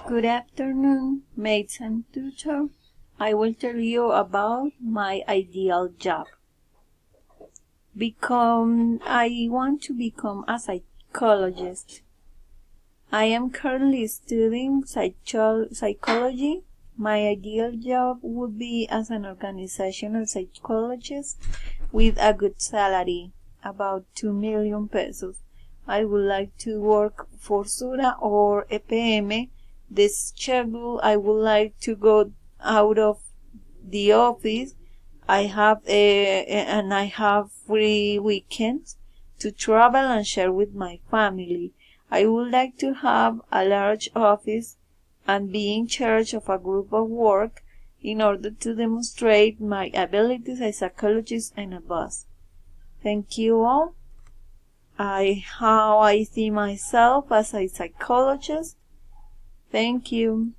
Good afternoon, mates and tutor. I will tell you about my ideal job. I want to become a psychologist. I am currently studying psychology. My ideal job would be as an organizational psychologist with a good salary, about 2 million pesos. I would like to work for Sura or EPM. This schedule, I would like to go out of the office. I have free weekends to travel and share with my family. I would like to have a large office and be in charge of a group of work in order to demonstrate my abilities as a psychologist and a boss. Thank you all. How I see myself as a psychologist. Thank you.